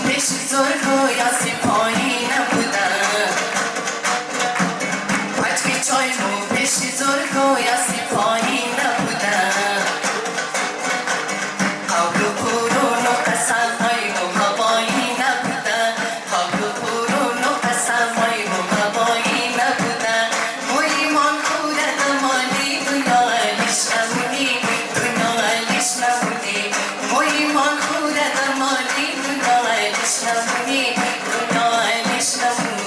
پیش زرگای از پایی نبودم پچکی چای مو پیش زرگای از پایی نبودم قبل قرون و قسم های مو هوایی نبودم قبل قرون و قسم های مو هوایی نبودم مو ایمان خودت مالی دنیا علیش نمونی دنیا علیش نمونی مو ایمان خودت مالی دنیا علیش نمونی دنیا علیش نمونی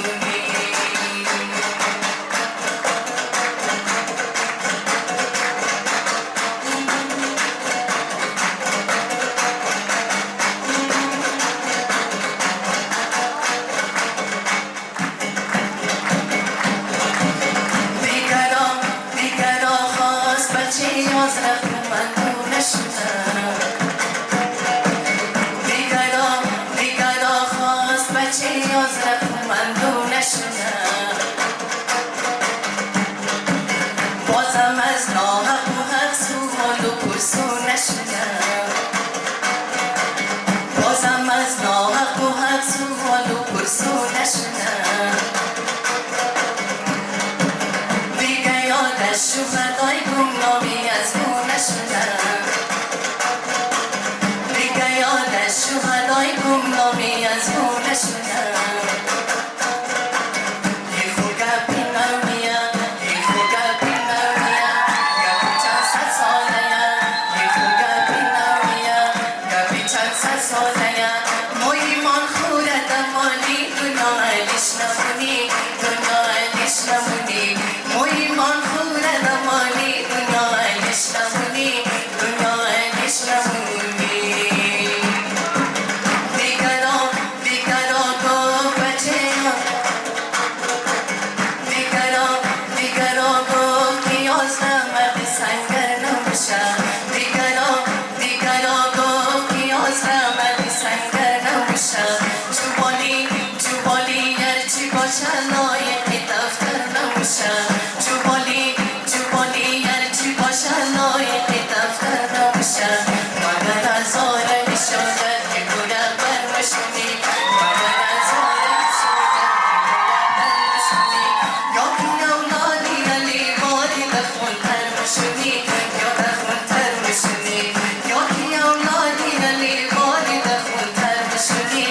از رفت من دونشونم دیگرا خواست بچه از رفت من دونشونم بازم از ناحق و حق سوال و پرسونشونم بازم از ناحق و حق سوال و پرسونشونم دیگه یادش شهدای گمنامی از نشدم دیگه یادش شهدای گمنامی از نشدم یه خود گپی نمیم یه خود گپی نمیم گپی چند صد سالیم یه خود گپی نمیم گپی چند صد سالیم مو ایمان خودت مالی دنیا علیش نمونی دنیا علیش نمونی مو ایمان خودت مالی دنیا علیش نمونی دنیا علیش نمونی دیگرا گفت بچه دیگرا گفت نیازم مرد سنگر نباشم دیگرا گفت نیازم مرد سنگر نباشم جوبالی هرچی باشم لایق دفتر نباشم جوبالی هرچی باشم لایق دفتر نباشم مگر از آره میشاید که گلم برمشونی مگر از آره میشاید که گلم برمشونی یا که اولادی علی باری دخون ترمشونی یا دخون ترمشونی یا که اولادی علی باری دخون ترمشونی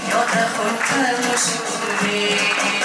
یا دخون ترمشونی